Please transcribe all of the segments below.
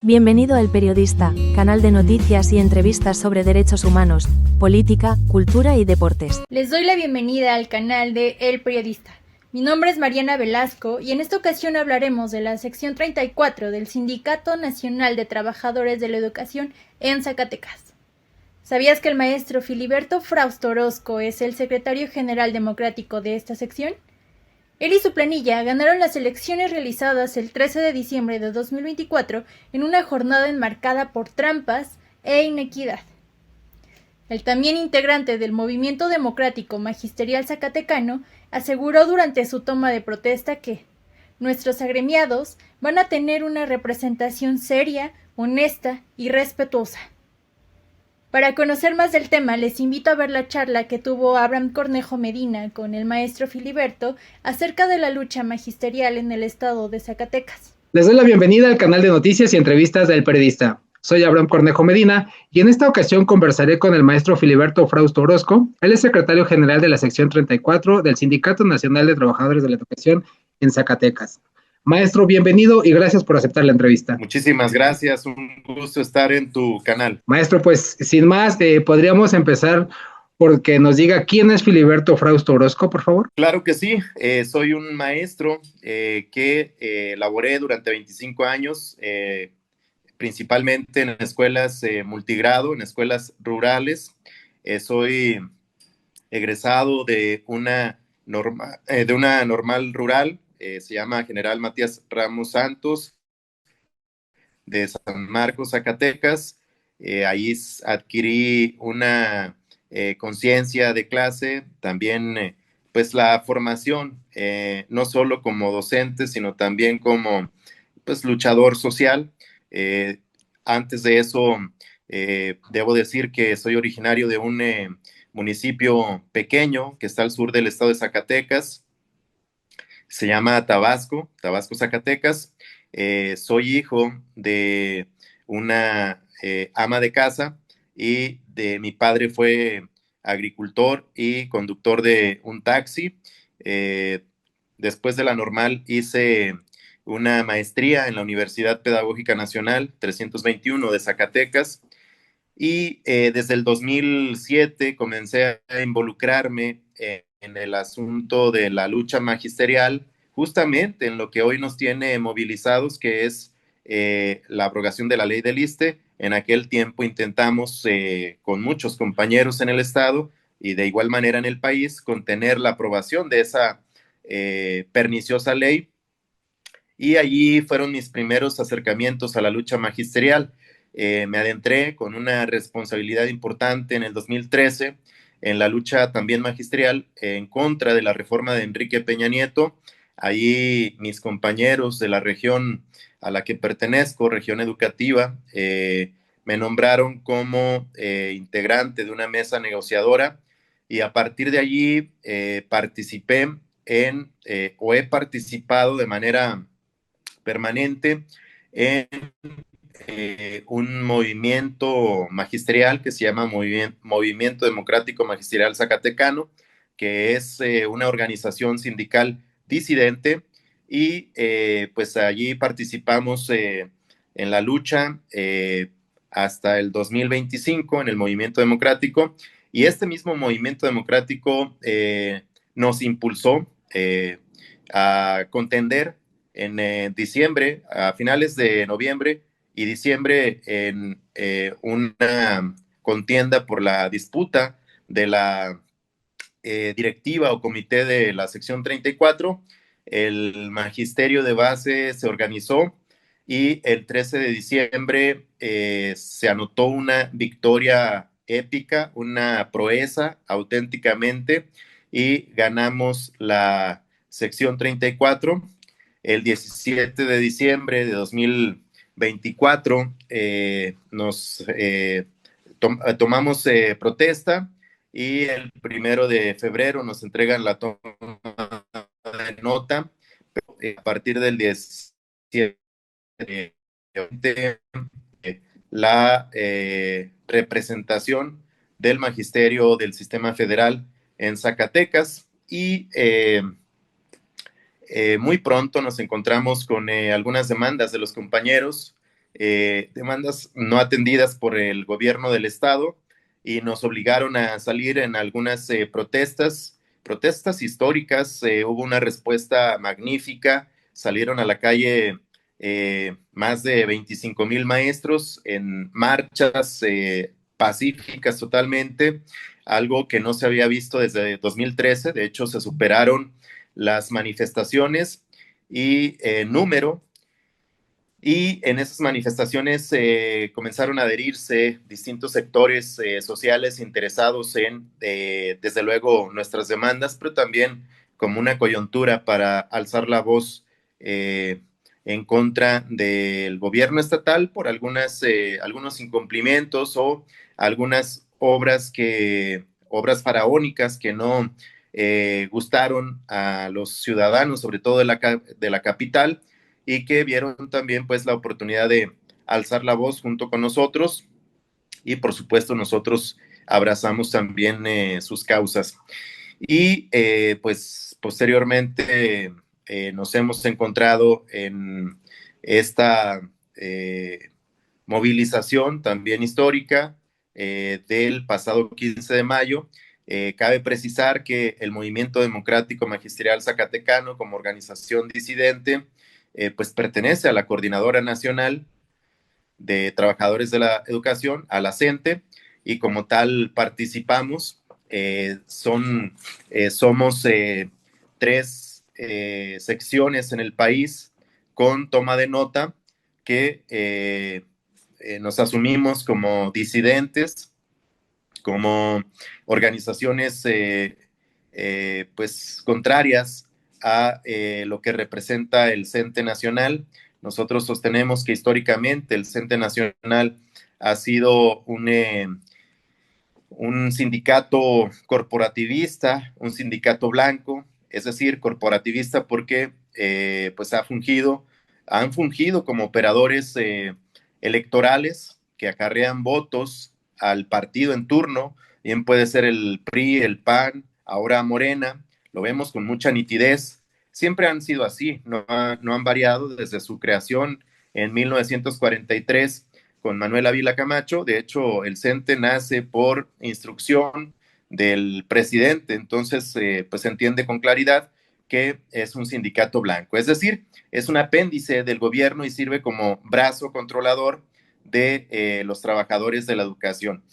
Bienvenido a El Periodista, canal de noticias y entrevistas sobre derechos humanos, política, cultura y deportes. Les doy la bienvenida al canal de El Periodista. Mi nombre es Mariana Velasco y en esta ocasión hablaremos de la sección 34 del Sindicato Nacional de Trabajadores de la Educación en Zacatecas. ¿Sabías que el maestro Filiberto Frausto Orozco es el secretario general democrático de esta sección? Él y su planilla ganaron las elecciones realizadas el 13 de diciembre de 2024 en una jornada enmarcada por trampas e inequidad. El también integrante del Movimiento Democrático Magisterial Zacatecano aseguró durante su toma de protesta que nuestros agremiados van a tener una representación seria, honesta y respetuosa. Para conocer más del tema, les invito a ver la charla que tuvo Abraham Cornejo Medina con el maestro Filiberto acerca de la lucha magisterial en el estado de Zacatecas. Les doy la bienvenida al canal de noticias y entrevistas del Periodista. Soy Abraham Cornejo Medina y en esta ocasión conversaré con el maestro Filiberto Frausto Orozco. Él es secretario general de la sección 34 del Sindicato Nacional de Trabajadores de la Educación en Zacatecas. Maestro, bienvenido y gracias por aceptar la entrevista. Muchísimas gracias, un gusto estar en tu canal. Maestro, pues sin más, podríamos empezar porque nos diga quién es Filiberto Frausto Orozco, por favor. Claro que sí, soy un maestro que laboré durante 25 años, principalmente en escuelas multigrado, en escuelas rurales. Soy egresado de una normal rural, se llama General Matías Ramos Santos, de San Marcos, Zacatecas. Ahí adquirí una conciencia de clase, también pues la formación, no solo como docente, sino también como pues luchador social. Antes de eso, debo decir que soy originario de un municipio pequeño que está al sur del estado de Zacatecas. Se llama Tabasco, Zacatecas. Soy hijo de una ama de casa y de mi padre fue agricultor y conductor de un taxi. Después de la normal hice una maestría en la Universidad Pedagógica Nacional 321 de Zacatecas y desde el 2007 comencé a involucrarme en el asunto de la lucha magisterial, justamente en lo que hoy nos tiene movilizados, que es la abrogación de la ley del ISSSTE. En aquel tiempo intentamos con muchos compañeros en el estado y de igual manera en el país contener la aprobación de esa perniciosa ley, y allí fueron mis primeros acercamientos a la lucha magisterial. Me adentré con una responsabilidad importante en el 2013 en la lucha también magisterial en contra de la reforma de Enrique Peña Nieto. Allí mis compañeros de la región a la que pertenezco, región educativa, me nombraron como integrante de una mesa negociadora, y a partir de allí participé o he participado de manera permanente en un movimiento magisterial que se llama Movimiento Democrático Magisterial Zacatecano, que es una organización sindical disidente, y pues allí participamos en la lucha hasta el 2025 en el movimiento democrático, y este mismo movimiento democrático nos impulsó a contender en diciembre, a finales de noviembre y diciembre, en una contienda por la disputa de la directiva o comité de la sección 34. El magisterio de base se organizó y el 13 de diciembre se anotó una victoria épica, una proeza auténticamente, y ganamos la sección 34. El 17 de diciembre de 2024 tomamos protesta, y el 1 de febrero nos entregan la toma de nota. A partir del 17 la representación del magisterio del sistema federal en Zacatecas, y muy pronto nos encontramos con algunas demandas de los compañeros demandas no atendidas por el gobierno del estado, y nos obligaron a salir en algunas protestas históricas. Hubo una respuesta magnífica, salieron a la calle más de 25,000 maestros en marchas pacíficas totalmente, algo que no se había visto desde 2013. De hecho, se superaron las manifestaciones y número, y en esas manifestaciones comenzaron a adherirse distintos sectores sociales interesados en, desde luego, nuestras demandas, pero también como una coyuntura para alzar la voz en contra del gobierno estatal por algunos incumplimientos o algunas obras faraónicas que no gustaron a los ciudadanos, sobre todo de la capital, y que vieron también pues la oportunidad de alzar la voz junto con nosotros, y por supuesto nosotros abrazamos también sus causas. Y pues posteriormente nos hemos encontrado en esta movilización también histórica del pasado 15 de mayo. Cabe precisar que el Movimiento Democrático Magisterial Zacatecano, como organización disidente, pues pertenece a la Coordinadora Nacional de Trabajadores de la Educación, a la CENTE, y como tal participamos. Somos 3 secciones en el país con toma de nota que nos asumimos como disidentes, como organizaciones pues contrarias a lo que representa el CENTE Nacional. Nosotros sostenemos que históricamente el CENTE Nacional ha sido un sindicato corporativista, un sindicato blanco, es decir, corporativista porque pues han fungido como operadores electorales que acarrean votos al partido en turno. Bien puede ser el PRI, el PAN, ahora Morena. Lo vemos con mucha nitidez. Siempre han sido así, no han variado desde su creación en 1943 con Manuel Ávila Camacho. De hecho, el CENTE nace por instrucción del presidente, entonces pues se entiende con claridad que es un sindicato blanco, es decir, es un apéndice del gobierno y sirve como brazo controlador de los trabajadores de la educación.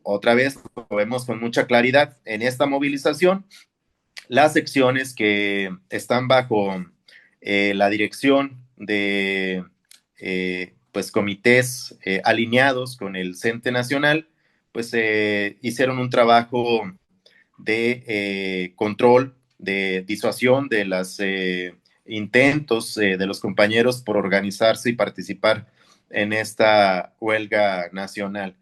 Otra vez lo vemos con mucha claridad en esta movilización. Las secciones que están bajo la dirección de pues comités alineados con el CENTE Nacional, pues hicieron un trabajo de control, de disuasión de los intentos de los compañeros por organizarse y participar en esta huelga nacional.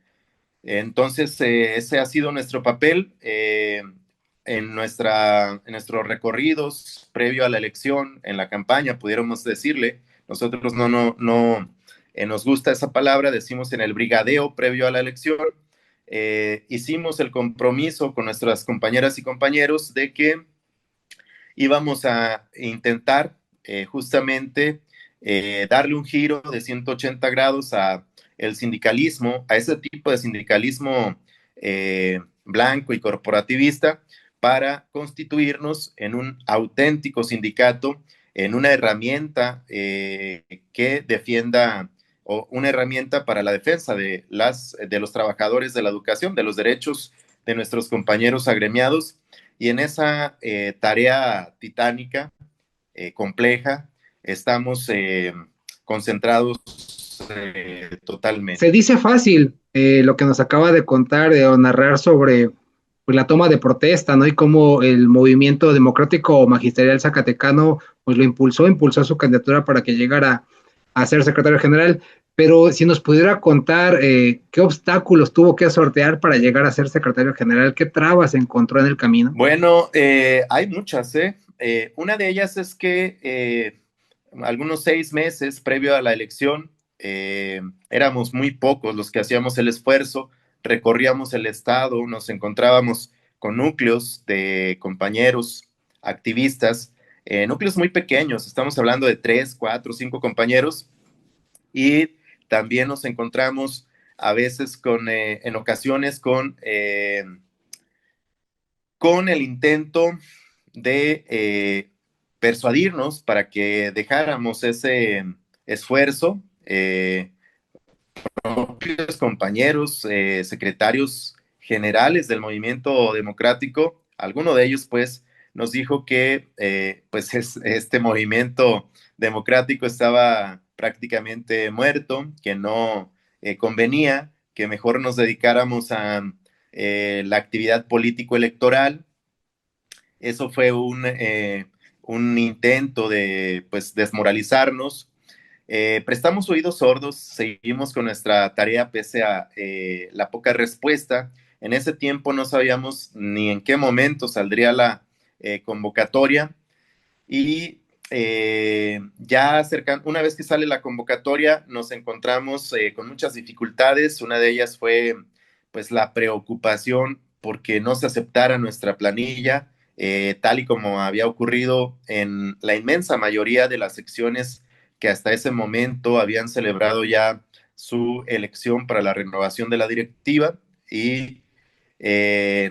Entonces, ese ha sido nuestro papel en nuestros recorridos previo a la elección, en la campaña, pudiéramos decirle. Nosotros no nos gusta esa palabra, decimos en el brigadeo previo a la elección. Hicimos el compromiso con nuestras compañeras y compañeros de que íbamos a intentar justamente darle un giro de 180 grados a el sindicalismo, a ese tipo de sindicalismo blanco y corporativista, para constituirnos en un auténtico sindicato, en una herramienta que defienda, o una herramienta para la defensa de los trabajadores de la educación, de los derechos de nuestros compañeros agremiados. Y en esa tarea titánica, compleja, estamos concentrados totalmente. Se dice fácil lo que nos acaba de contar o narrar sobre pues, la toma de protesta, ¿no? Y cómo el movimiento democrático magisterial zacatecano pues lo impulsó su candidatura para que llegara a ser secretario general. Pero si nos pudiera contar qué obstáculos tuvo que sortear para llegar a ser secretario general, qué trabas encontró en el camino. Bueno, hay muchas, una de ellas es que algunos 6 meses previo a la elección, éramos muy pocos los que hacíamos el esfuerzo, recorríamos el estado, nos encontrábamos con núcleos de compañeros activistas, núcleos muy pequeños, estamos hablando de 3, 4, 5 compañeros, y también nos encontramos a veces en ocasiones con el intento de persuadirnos para que dejáramos ese esfuerzo. Propios compañeros, secretarios generales del movimiento democrático, alguno de ellos pues nos dijo que pues este movimiento democrático estaba prácticamente muerto, que no convenía, que mejor nos dedicáramos a la actividad político-electoral. Eso fue un intento de pues desmoralizarnos. Prestamos oídos sordos, seguimos con nuestra tarea pese a la poca respuesta. En ese tiempo no sabíamos ni en qué momento saldría la convocatoria y ya una vez que sale la convocatoria nos encontramos con muchas dificultades. Una de ellas fue pues la preocupación porque no se aceptara nuestra planilla, tal y como había ocurrido en la inmensa mayoría de las secciones que hasta ese momento habían celebrado ya su elección para la renovación de la directiva, y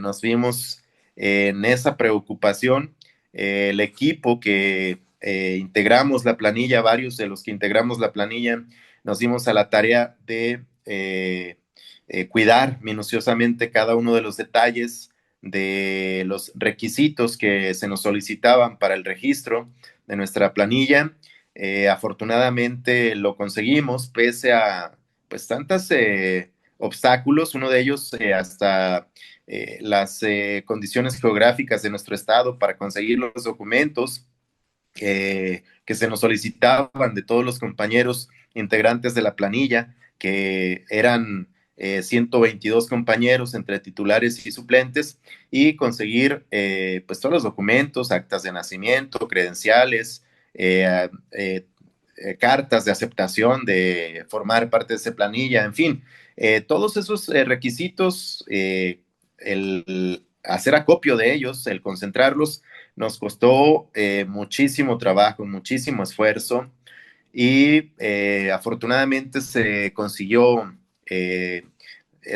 nos vimos en esa preocupación. El equipo que integramos la planilla, varios de los que integramos la planilla, nos dimos a la tarea de cuidar minuciosamente cada uno de los detalles de los requisitos que se nos solicitaban para el registro de nuestra planilla. Afortunadamente lo conseguimos, pese a pues tantos obstáculos. Uno de ellos hasta las condiciones geográficas de nuestro estado para conseguir los documentos que se nos solicitaban de todos los compañeros integrantes de la planilla, que eran 122 compañeros entre titulares y suplentes, y conseguir pues todos los documentos, actas de nacimiento, credenciales, cartas de aceptación de formar parte de esa planilla, en fin, todos esos requisitos, el hacer acopio de ellos, el concentrarlos, nos costó muchísimo trabajo, muchísimo esfuerzo, y afortunadamente se consiguió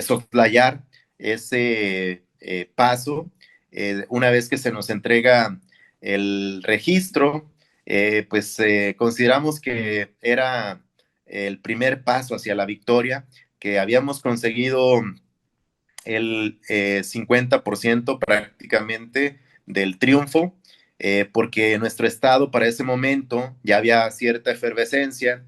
soslayar ese paso. Una vez que se nos entrega el registro, pues consideramos que era el primer paso hacia la victoria, que habíamos conseguido el 50% prácticamente del triunfo, porque en nuestro estado para ese momento ya había cierta efervescencia,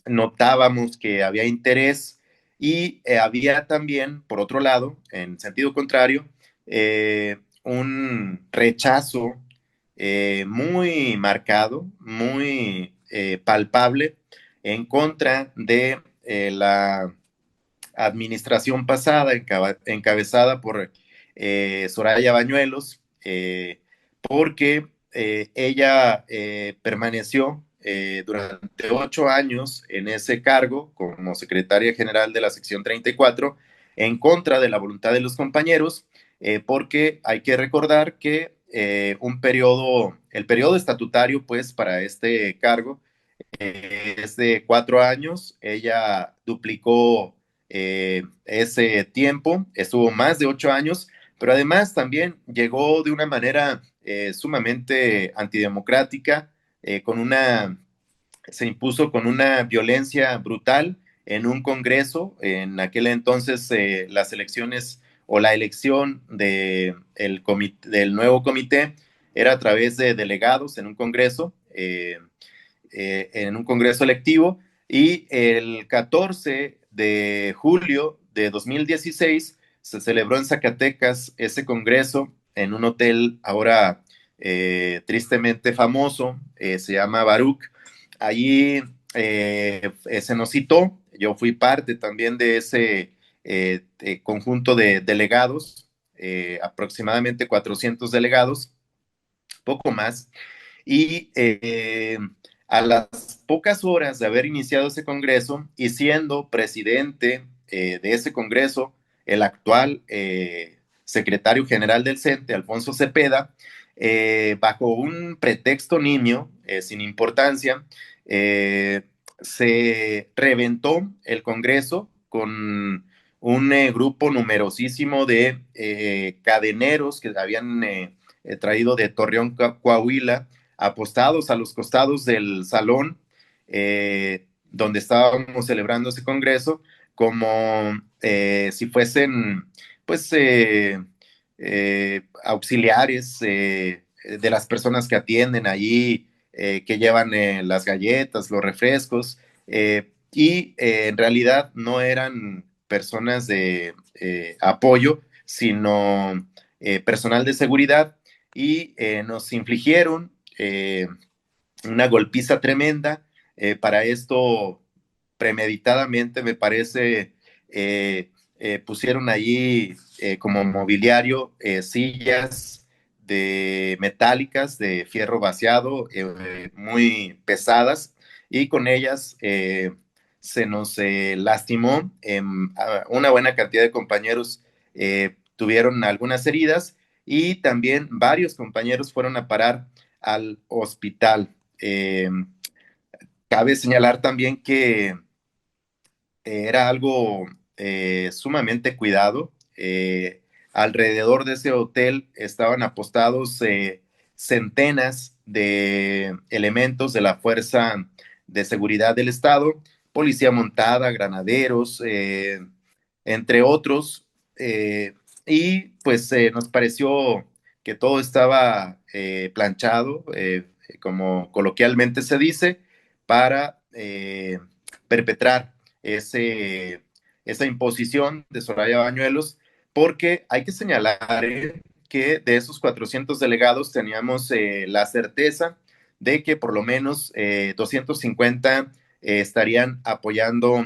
notábamos que había interés, y había también, por otro lado, en sentido contrario, un rechazo muy marcado, muy palpable en contra de la administración pasada, encabezada por Soraya Bañuelos, porque ella permaneció durante 8 años en ese cargo como secretaria general de la sección 34, en contra de la voluntad de los compañeros, porque hay que recordar que el periodo estatutario pues para este cargo es de 4 años. Ella duplicó ese tiempo, estuvo más de 8 años, pero además también llegó de una manera sumamente antidemocrática, se impuso con una violencia brutal en un congreso. En aquel entonces las elecciones o la elección del nuevo comité era a través de delegados en un congreso. En un congreso electivo, y el 14 de julio de 2016 se celebró en Zacatecas ese congreso en un hotel ahora tristemente famoso, se llama Baruch. Allí se nos citó, yo fui parte también de ese conjunto de delegados, aproximadamente 400 delegados, poco más, y a las pocas horas de haber iniciado ese congreso, y siendo presidente de ese congreso el actual secretario general del CENTE, Alfonso Cepeda, bajo un pretexto nimio, sin importancia, se reventó el Congreso con un grupo numerosísimo de cadeneros que habían traído de Torreón, Coahuila, apostados a los costados del salón donde estábamos celebrando ese Congreso, como si fuesen, pues, auxiliares de las personas que atienden allí, que llevan las galletas, los refrescos, y en realidad no eran personas de apoyo, sino personal de seguridad, y nos infligieron una golpiza tremenda. Para esto, premeditadamente, me parece, pusieron allí como mobiliario sillas de metálicas, de fierro vaciado, muy pesadas, y con ellas se nos lastimó. Una buena cantidad de compañeros tuvieron algunas heridas, y también varios compañeros fueron a parar al hospital. Cabe señalar también que era algo sumamente cuidado. Alrededor de ese hotel estaban apostados centenas de elementos de la Fuerza de Seguridad del Estado, policía montada, granaderos, entre otros, y pues nos pareció que todo estaba planchado, como coloquialmente se dice, para perpetrar esa imposición de Soraya Bañuelos, porque hay que señalar que de esos 400 delegados teníamos la certeza de que por lo menos 250 estarían apoyando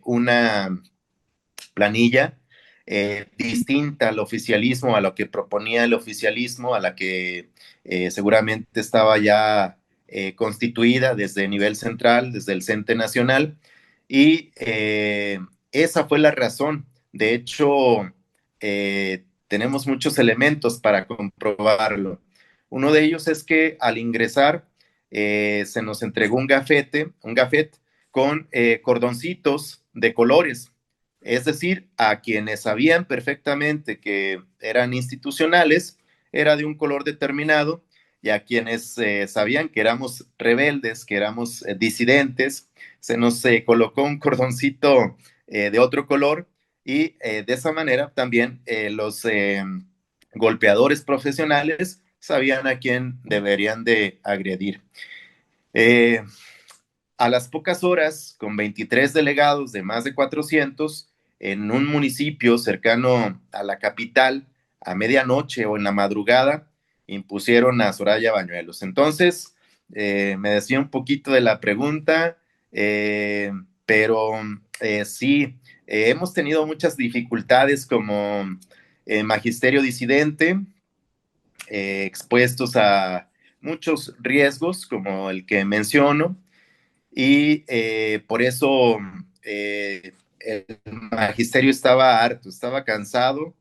una planilla distinta al oficialismo, a lo que proponía el oficialismo, a la que seguramente estaba ya constituida desde nivel central, desde el CENTE Nacional, y esa fue la razón. De hecho, tenemos muchos elementos para comprobarlo. Uno de ellos es que al ingresar se nos entregó un gafete con cordoncitos de colores. Es decir, a quienes sabían perfectamente que eran institucionales, era de un color determinado, y a quienes sabían que éramos rebeldes, que éramos disidentes, se nos colocó un cordoncito de otro color, y de esa manera también los golpeadores profesionales sabían a quién deberían de agredir. A las pocas horas, con 23 delegados de más de 400, en un municipio cercano a la capital, a medianoche o en la madrugada, impusieron a Soraya Bañuelos. Entonces, me decía un poquito de la pregunta, pero sí, hemos tenido muchas dificultades como magisterio disidente, expuestos a muchos riesgos, como el que menciono, y por eso el magisterio estaba harto, estaba cansado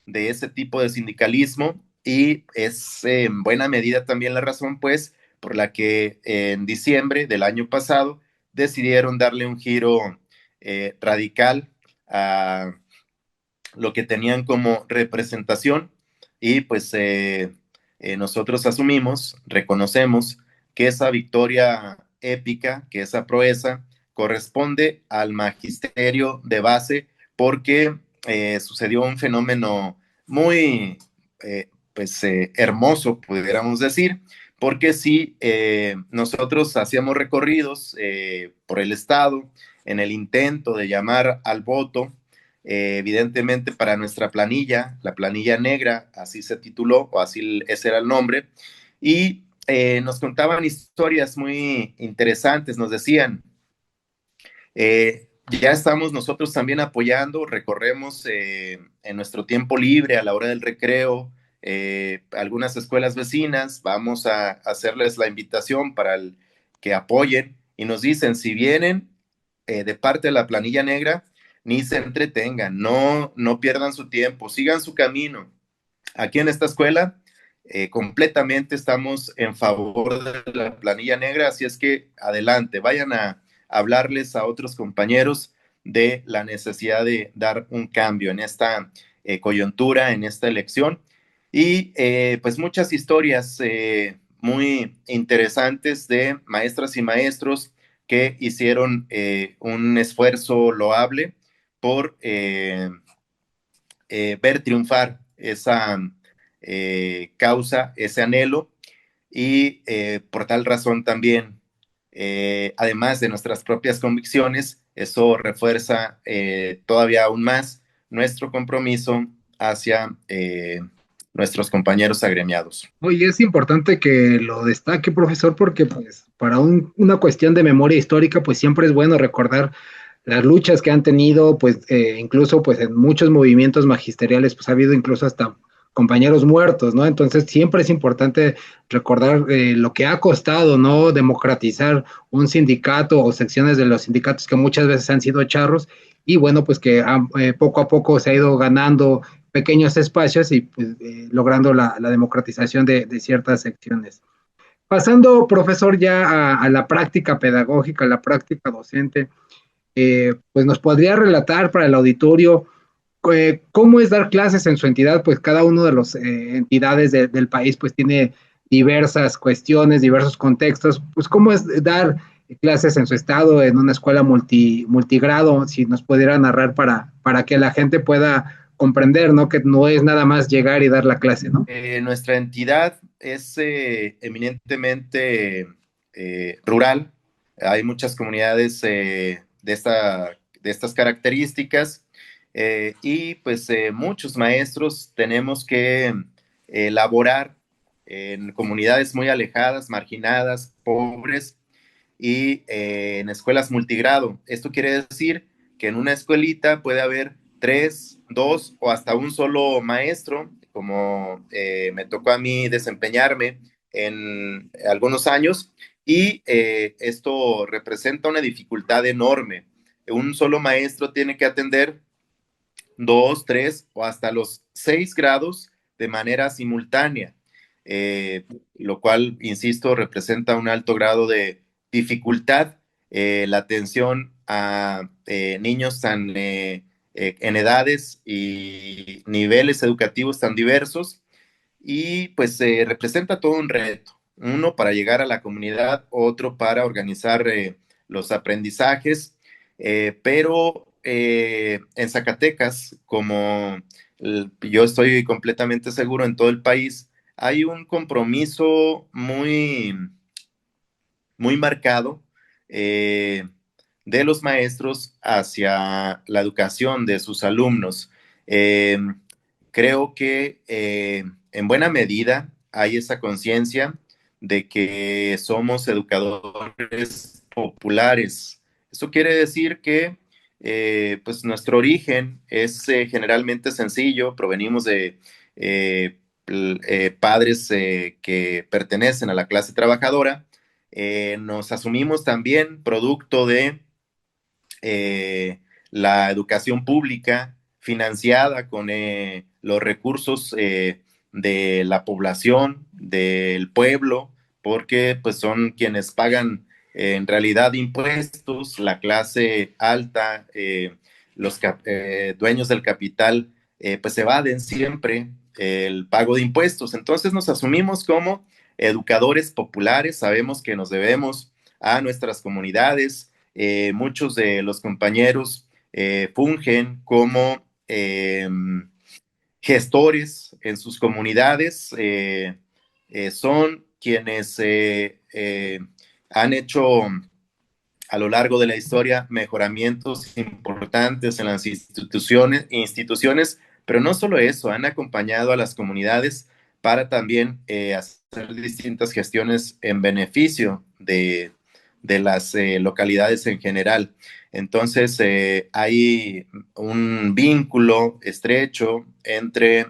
de ese tipo de sindicalismo, y es en buena medida también la razón, pues, por la que en diciembre del año pasado decidieron darle un giro radical a lo que tenían como representación, y pues nosotros asumimos, reconocemos que esa victoria épica, que esa proeza corresponde al magisterio de base, porque sucedió un fenómeno muy hermoso, pudiéramos decir, porque si nosotros hacíamos recorridos por el estado en el intento de llamar al voto, evidentemente para nuestra planilla, la planilla negra, así se tituló, o así ese era el nombre, y nos contaban historias muy interesantes. Nos decían, ya estamos nosotros también apoyando, recorremos en nuestro tiempo libre, a la hora del recreo, algunas escuelas vecinas, vamos a hacerles la invitación para que apoyen, y nos dicen, si vienen de parte de la planilla negra, ni se entretengan, no pierdan su tiempo, sigan su camino. Aquí en esta escuela completamente estamos en favor de la planilla negra, así es que adelante, vayan a hablarles a otros compañeros de la necesidad de dar un cambio en esta coyuntura, en esta elección. Y pues muchas historias muy interesantes de maestras y maestros que hicieron un esfuerzo loable por ver triunfar esa causa, ese anhelo, y por tal razón también, además de nuestras propias convicciones, eso refuerza todavía aún más nuestro compromiso hacia nuestros compañeros agremiados. Oye, es importante que lo destaque, profesor, porque pues para una cuestión de memoria histórica, pues siempre es bueno recordar las luchas que han tenido, pues incluso pues en muchos movimientos magisteriales, pues ha habido incluso hasta compañeros muertos, ¿no? Entonces siempre es importante recordar lo que ha costado, ¿no? Democratizar un sindicato o secciones de los sindicatos que muchas veces han sido charros y bueno, pues que poco a poco se ha ido ganando pequeños espacios y pues, logrando la democratización de ciertas secciones. Pasando, profesor, ya a la práctica pedagógica, a la práctica docente, pues nos podría relatar para el auditorio cómo es dar clases en su entidad, pues cada una de las entidades del país pues tiene diversas cuestiones, diversos contextos, pues cómo es dar clases en su estado, en una escuela multigrado, si nos pudiera narrar para que la gente pueda comprender, ¿no? Que no es nada más llegar y dar la clase, ¿no? Nuestra entidad es eminentemente rural. Hay muchas comunidades de estas características y pues muchos maestros tenemos que laborar en comunidades muy alejadas, marginadas, pobres y en escuelas multigrado. Esto quiere decir que en una escuelita puede haber 3, 2 o hasta un solo maestro, como me tocó a mí desempeñarme en algunos años, y esto representa una dificultad enorme. Un solo maestro tiene que atender 2, 3 o hasta los 6 grados de manera simultánea, lo cual, insisto, representa un alto grado de dificultad, la atención a niños tan en edades y niveles educativos tan diversos, y pues representa todo un reto, uno para llegar a la comunidad, otro para organizar los aprendizajes, pero en Zacatecas, como yo estoy completamente seguro en todo el país, hay un compromiso muy marcado de los maestros hacia la educación de sus alumnos. Eh, Creo que en buena medida hay esa conciencia de que somos educadores populares. Eso quiere decir que pues nuestro origen es generalmente sencillo, provenimos de padres que pertenecen a la clase trabajadora, nos asumimos también producto de la educación pública financiada con los recursos de la población, del pueblo, porque pues son quienes pagan en realidad impuestos, la clase alta, los dueños del capital, pues evaden siempre el pago de impuestos. Entonces nos asumimos como educadores populares, sabemos que nos debemos a nuestras comunidades. Muchos de los compañeros fungen como gestores en sus comunidades, son quienes han hecho a lo largo de la historia mejoramientos importantes en las instituciones, pero no solo eso, han acompañado a las comunidades para también hacer distintas gestiones en beneficio de las localidades en general. Entonces, hay un vínculo estrecho entre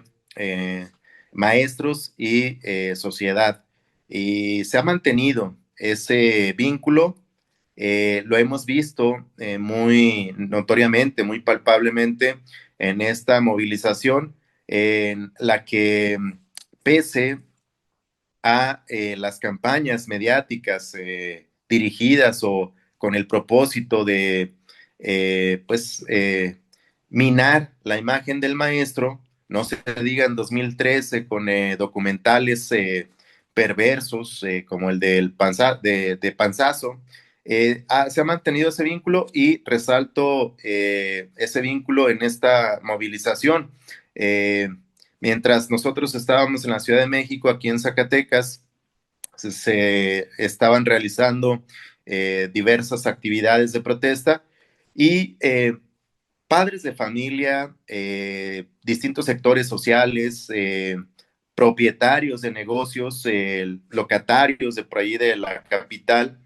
maestros y sociedad, y se ha mantenido ese vínculo. Lo hemos visto muy notoriamente, muy palpablemente en esta movilización en la que, pese a las campañas mediáticas dirigidas o con el propósito de minar la imagen del maestro. No se diga en 2013 con documentales perversos como el de Panzazo. Se ha mantenido ese vínculo y resalto ese vínculo en esta movilización. Mientras nosotros estábamos en la Ciudad de México, aquí en Zacatecas, se estaban realizando diversas actividades de protesta y padres de familia, distintos sectores sociales, propietarios de negocios, locatarios de por ahí de la capital,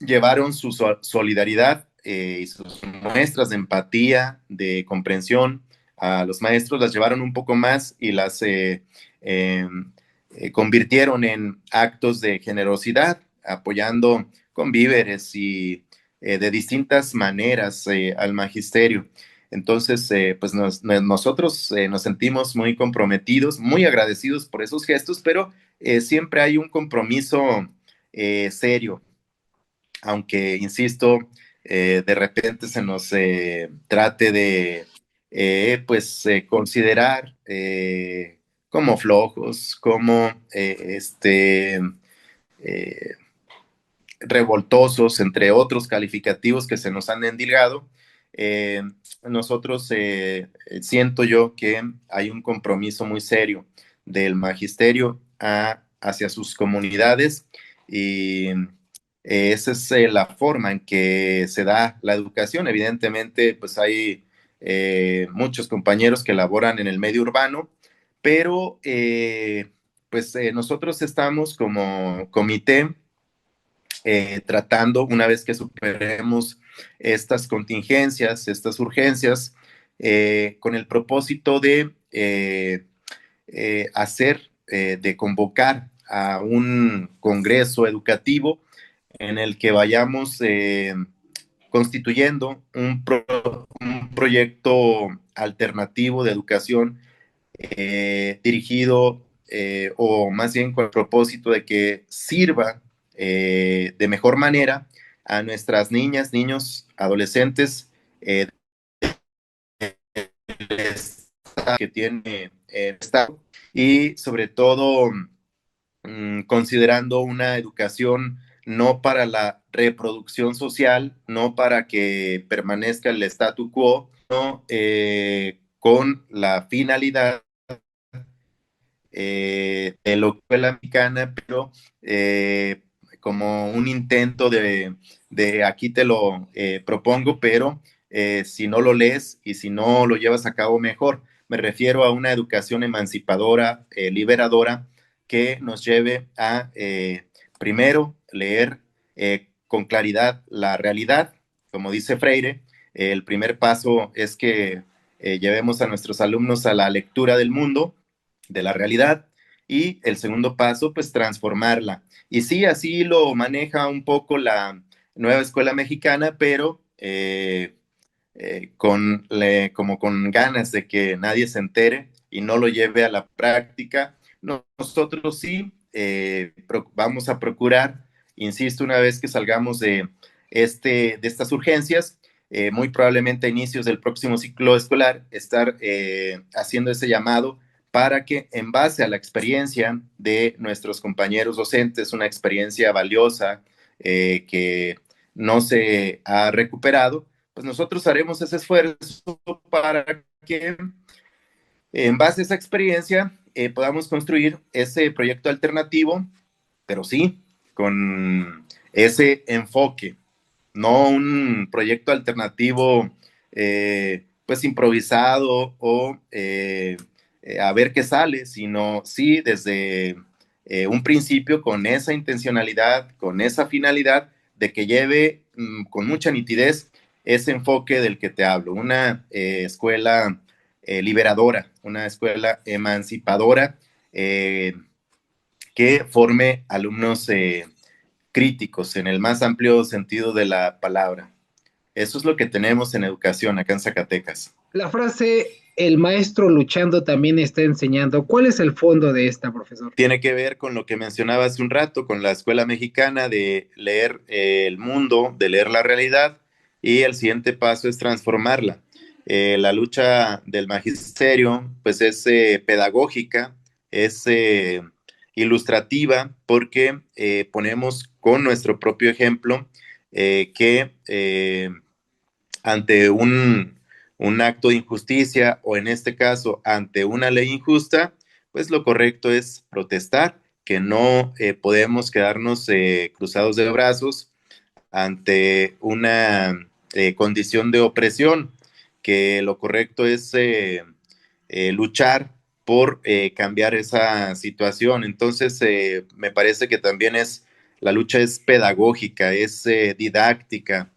llevaron su solidaridad y sus muestras de empatía, de comprensión a los maestros, las llevaron un poco más y las convirtieron en actos de generosidad, apoyando con víveres y de distintas maneras al magisterio. Entonces, pues nosotros nos sentimos muy comprometidos, muy agradecidos por esos gestos, pero siempre hay un compromiso serio, aunque, insisto, de repente se nos trate de considerar como flojos, como revoltosos, entre otros calificativos que se nos han endilgado. Nosotros siento yo que hay un compromiso muy serio del magisterio hacia sus comunidades y esa es la forma en que se da la educación. Evidentemente, pues hay muchos compañeros que laboran en el medio urbano, pero nosotros estamos como comité tratando, una vez que superemos estas contingencias, estas urgencias, con el propósito de de convocar a un congreso educativo en el que vayamos constituyendo un proyecto alternativo de educación dirigido o más bien con el propósito de que sirva de mejor manera a nuestras niñas, niños, adolescentes que tiene el Estado y sobre todo considerando una educación no para la reproducción social, no para que permanezca el statu quo, sino con la finalidad de la escuela mexicana, pero como un intento de aquí te lo propongo, pero si no lo lees y si no lo llevas a cabo mejor. Me refiero a una educación emancipadora, liberadora, que nos lleve a, primero, leer con claridad la realidad. Como dice Freire, el primer paso es que llevemos a nuestros alumnos a la lectura del mundo, de la realidad, y el segundo paso, pues transformarla. Y sí, así lo maneja un poco la nueva escuela mexicana, pero como con ganas de que nadie se entere y no lo lleve a la práctica. Nosotros sí vamos a procurar, insisto, una vez que salgamos de estas urgencias, muy probablemente a inicios del próximo ciclo escolar, estar haciendo ese llamado para que en base a la experiencia de nuestros compañeros docentes, una experiencia valiosa que no se ha recuperado, pues nosotros haremos ese esfuerzo para que en base a esa experiencia podamos construir ese proyecto alternativo, pero sí, con ese enfoque, no un proyecto alternativo pues improvisado o a ver qué sale, sino sí desde un principio con esa intencionalidad, con esa finalidad de que lleve con mucha nitidez ese enfoque del que te hablo, una escuela liberadora, una escuela emancipadora que forme alumnos críticos en el más amplio sentido de la palabra. Eso es lo que tenemos en educación acá en Zacatecas. La frase "el maestro luchando también está enseñando", ¿cuál es el fondo de esta, profesor? Tiene que ver con lo que mencionaba hace un rato, con la escuela mexicana de leer el mundo, de leer la realidad, y el siguiente paso es transformarla. La lucha del magisterio, pues es pedagógica, es ilustrativa, porque ponemos con nuestro propio ejemplo que ante un acto de injusticia o en este caso ante una ley injusta, pues lo correcto es protestar, que no podemos quedarnos cruzados de brazos ante una condición de opresión, que lo correcto es luchar por cambiar esa situación. Entonces, me parece que también la lucha es pedagógica, es didáctica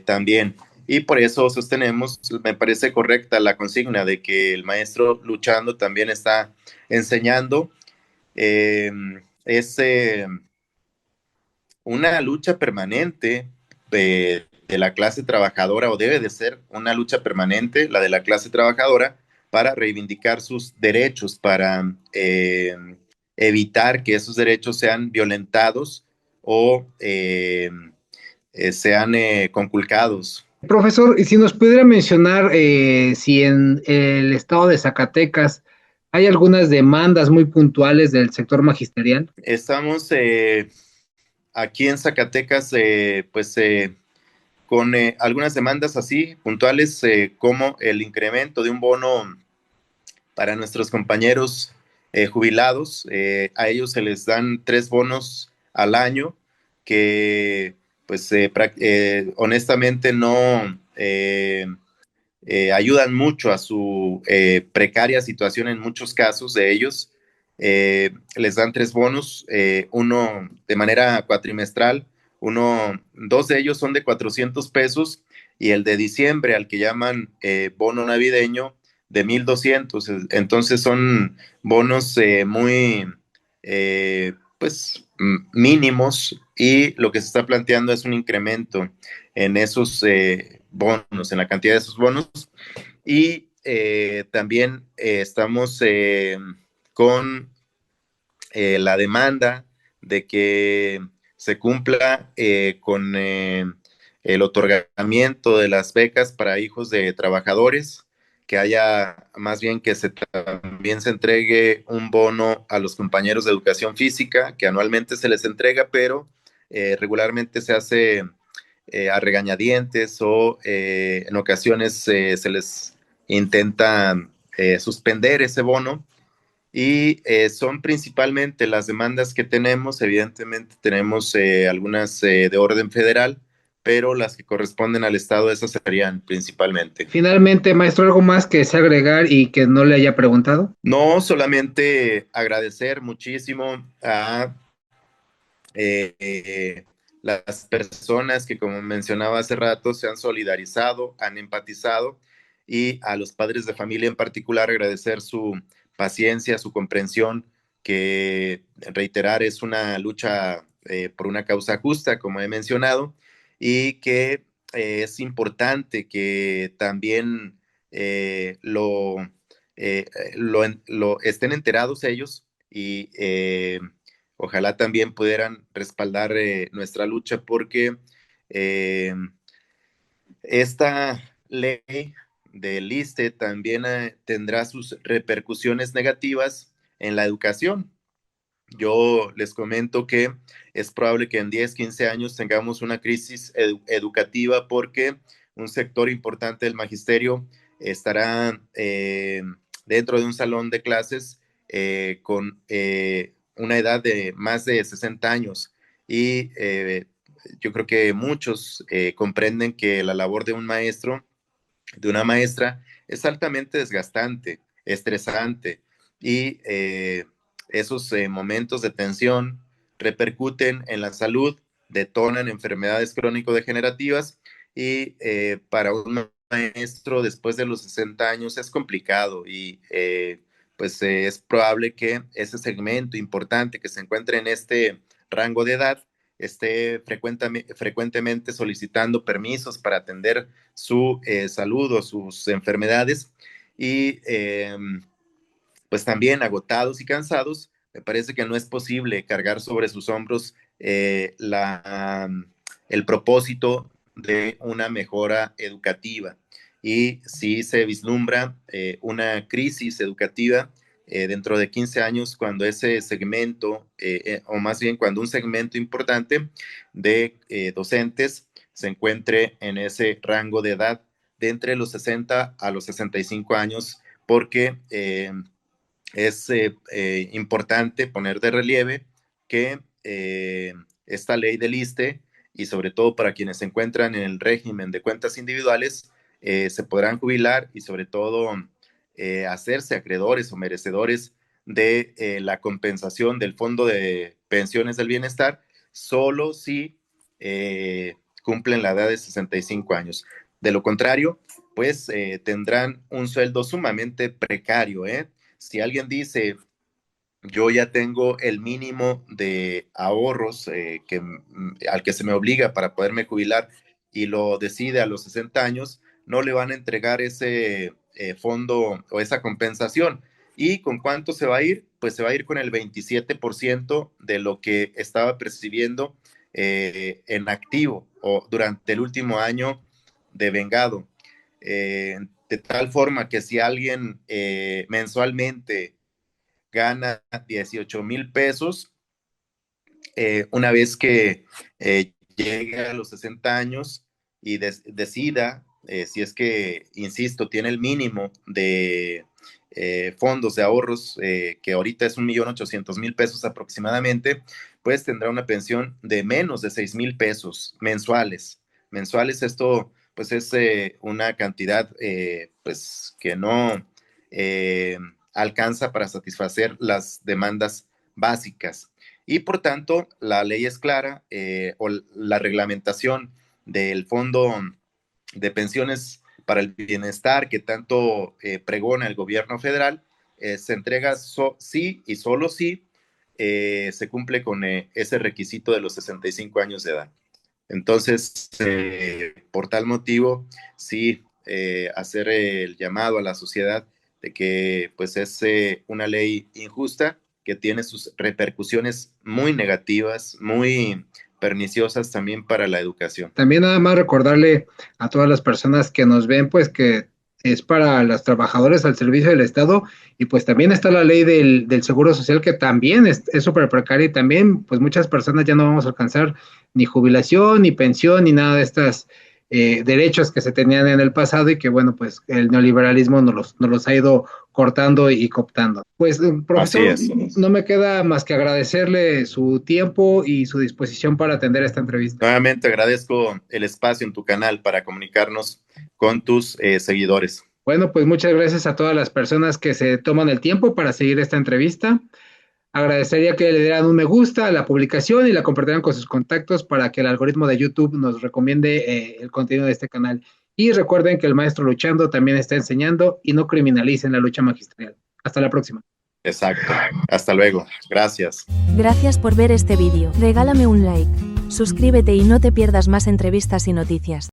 también. Y por eso sostenemos, me parece correcta la consigna de que el maestro luchando también está enseñando. Eh, es una lucha permanente de la clase trabajadora, o debe de ser una lucha permanente, la de la clase trabajadora, para reivindicar sus derechos, para evitar que esos derechos sean violentados o sean conculcados. Profesor, y si nos pudiera mencionar si en el estado de Zacatecas hay algunas demandas muy puntuales del sector magisterial. Estamos aquí en Zacatecas, pues con algunas demandas así puntuales, como el incremento de un bono para nuestros compañeros jubilados. A ellos se les dan 3 bonos al año que, pues, honestamente no ayudan mucho a su precaria situación en muchos casos de ellos. Les dan 3 bonos, uno de manera cuatrimestral, dos de ellos son de 400 pesos y el de diciembre, al que llaman bono navideño, de 1,200. Entonces son bonos muy, pues, mínimos, y lo que se está planteando es un incremento en esos bonos, en la cantidad de esos bonos. Y también estamos con la demanda de que se cumpla con el otorgamiento de las becas para hijos de trabajadores, que haya más bien que también se entregue un bono a los compañeros de educación física, que anualmente se les entrega, pero regularmente se hace a regañadientes, o en ocasiones se les intenta suspender ese bono. Y son principalmente las demandas que tenemos. Evidentemente tenemos algunas de orden federal, pero las que corresponden al Estado, esas serían principalmente. Finalmente, maestro, ¿algo más que desea agregar y que no le haya preguntado? No, solamente agradecer muchísimo a las personas que, como mencionaba hace rato, se han solidarizado, han empatizado, y a los padres de familia en particular agradecer su paciencia, su comprensión, que reiterar es una lucha por una causa justa, como he mencionado, y que es importante que también eh, lo estén enterados ellos, y ojalá también pudieran respaldar nuestra lucha, porque eh, esta ley del ISSSTE también tendrá sus repercusiones negativas en la educación. Yo les comento que es probable que en 10, 15 años tengamos una crisis educativa, porque un sector importante del magisterio estará dentro de un salón de clases con una edad de más de 60 años. Y yo creo que muchos comprenden que la labor de un maestro, de una maestra, es altamente desgastante, estresante, y esos momentos de tensión repercuten en la salud, detonan enfermedades crónico-degenerativas, y para un maestro después de los 60 años es complicado, y pues es probable que ese segmento importante que se encuentre en este rango de edad esté frecuentemente solicitando permisos para atender su salud o sus enfermedades y pues también agotados y cansados, me parece que no es posible cargar sobre sus hombros el propósito de una mejora educativa. Y si se vislumbra una crisis educativa dentro de 15 años, cuando ese segmento, o más bien cuando un segmento importante de docentes se encuentre en ese rango de edad de entre los 60 a los 65 años, porque es importante poner de relieve que esta ley del ISSSTE, y sobre todo para quienes se encuentran en el régimen de cuentas individuales, se podrán jubilar y sobre todo hacerse acreedores o merecedores de la compensación del Fondo de Pensiones del Bienestar, solo si cumplen la edad de 65 años. De lo contrario, pues tendrán un sueldo sumamente precario, Si alguien dice, yo ya tengo el mínimo de ahorros al que se me obliga para poderme jubilar y lo decide a los 60 años, no le van a entregar ese fondo o esa compensación. ¿Y con cuánto se va a ir? Pues se va a ir con el 27% de lo que estaba percibiendo en activo o durante el último año de vengado. De tal forma que si alguien mensualmente gana 18,000 pesos, una vez que llegue a los 60 años y decida, si es que, insisto, tiene el mínimo de fondos de ahorros, que ahorita es 1,800,000 pesos aproximadamente, pues tendrá una pensión de menos de 6,000 pesos mensuales. Esto pues es una cantidad pues que no alcanza para satisfacer las demandas básicas. Y por tanto, la ley es clara, o la reglamentación del Fondo de Pensiones para el Bienestar que tanto pregona el gobierno federal, se entrega sí y solo si se cumple con ese requisito de los 65 años de edad. Entonces, por tal motivo, sí, hacer el llamado a la sociedad de que pues es una ley injusta que tiene sus repercusiones muy negativas, muy perniciosas también para la educación. También nada más recordarle a todas las personas que nos ven, pues que es para los trabajadores al servicio del Estado, y pues también está la ley del Seguro Social, que también es súper precaria, y también pues muchas personas ya no vamos a alcanzar ni jubilación, ni pensión, ni nada de estas derechos que se tenían en el pasado, y que bueno, pues el neoliberalismo nos los ha ido cortando y cooptando. Pues profesor, no me queda más que agradecerle su tiempo y su disposición para atender esta entrevista. Nuevamente agradezco el espacio en tu canal para comunicarnos con tus seguidores. Bueno, pues muchas gracias a todas las personas que se toman el tiempo para seguir esta entrevista. Agradecería que le dieran un me gusta a la publicación y la compartieran con sus contactos para que el algoritmo de YouTube nos recomiende el contenido de este canal. Y recuerden que el maestro luchando también está enseñando, y no criminalicen la lucha magisterial. Hasta la próxima. Exacto. Hasta luego. Gracias. Gracias por ver este vídeo. Regálame un like. Suscríbete y no te pierdas más entrevistas y noticias.